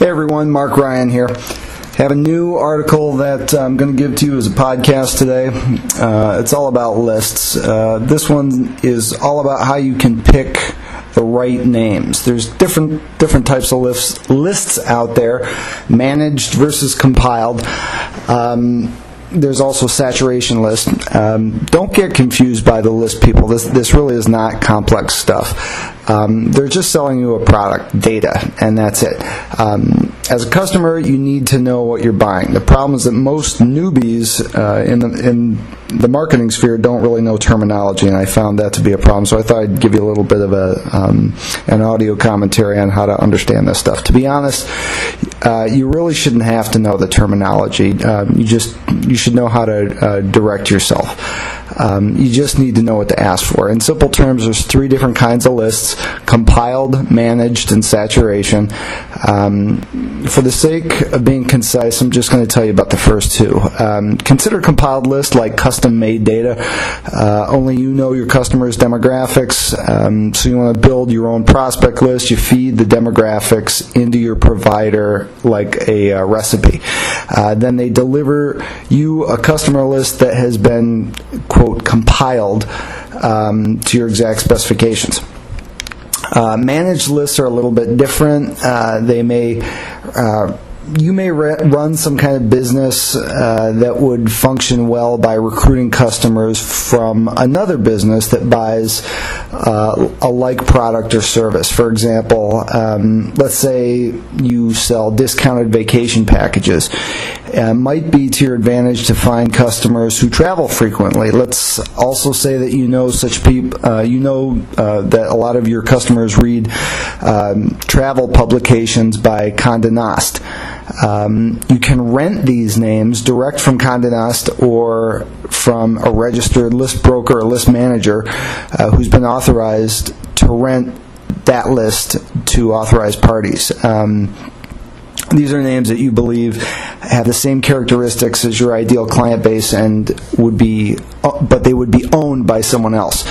Hey everyone, Mark Ryan here. Have a new article that I'm going to give to you as a podcast today. It's all about lists. This one is all about how you can pick the right names. There's different types of lists out there, managed versus compiled. There's also saturation list. Don't get confused by the list, people. This really is not complex stuff. They're just selling you a product, data, and that's it. As a customer, you need to know what you're buying. The problem is that most newbies in the marketing sphere don't really know terminology, and I found that to be a problem. So I thought I'd give you a little bit of an audio commentary on how to understand this stuff. To be honest, you really shouldn't have to know the terminology. You should know how to direct yourself. You just need to know what to ask for. In simple terms, there's three different kinds of lists: compiled, managed, and saturation. For the sake of being concise, I'm just going to tell you about the first two. Consider compiled lists like custom-made data. Only you know your customers' demographics, so you want to build your own prospect list. You feed the demographics into your provider like a recipe. Then they deliver you a customer list that has been, quote, compiled to your exact specifications. Managed lists are a little bit different. You may run some kind of business that would function well by recruiting customers from another business that buys a like product or service. For example, let's say you sell discounted vacation packages. It might be to your advantage to find customers who travel frequently. Let's also say that you know such people. That a lot of your customers read travel publications by Condé Nast. You can rent these names direct from Condé Nast or from a registered list broker or list manager who's been authorized to rent that list to authorized parties. These are names that you believe have the same characteristics as your ideal client base and but they would be owned by someone else.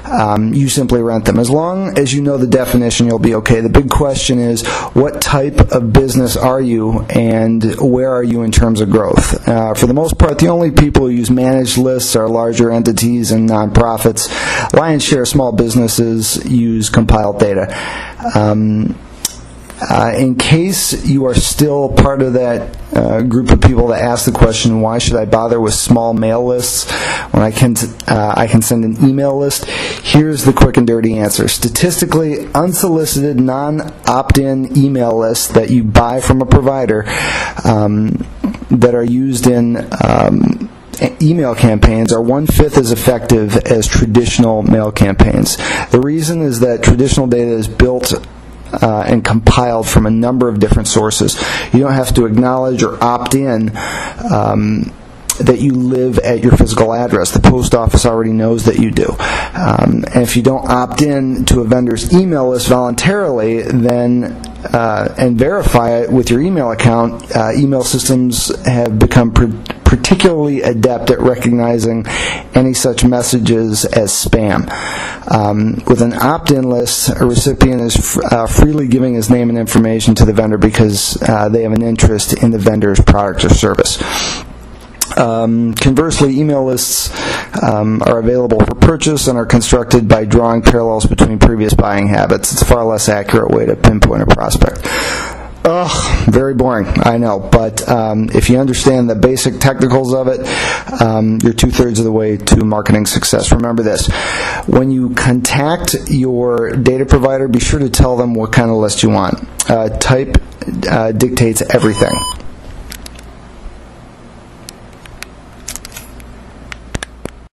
You simply rent them. As long as you know the definition, you'll be okay. The big question is, what type of business are you and where are you in terms of growth? For the most part, the only people who use managed lists are larger entities and nonprofits. Lion's share of small businesses use compiled data. In case you are still part of that group of people that ask the question, why should I bother with small mail lists when I can send an email list? Here's the quick and dirty answer. Statistically, unsolicited, non-opt-in email lists that you buy from a provider that are used in email campaigns are 1/5 as effective as traditional mail campaigns. The reason is that traditional data is built and compiled from a number of different sources. You don't have to acknowledge or opt in that you live at your physical address. The post office already knows that you do. And if you don't opt in to a vendor's email list voluntarily, then and verify it with your email account, email systems have become particularly adept at recognizing any such messages as spam. With an opt-in list, a recipient is freely giving his name and information to the vendor because they have an interest in the vendor's product or service. Conversely, email lists are available for purchase and are constructed by drawing parallels between previous buying habits. It's a far less accurate way to pinpoint a prospect. Ugh, very boring, I know, but if you understand the basic technicals of it, you're 2/3 of the way to marketing success. Remember this: when you contact your data provider, be sure to tell them what kind of list you want. Type dictates everything.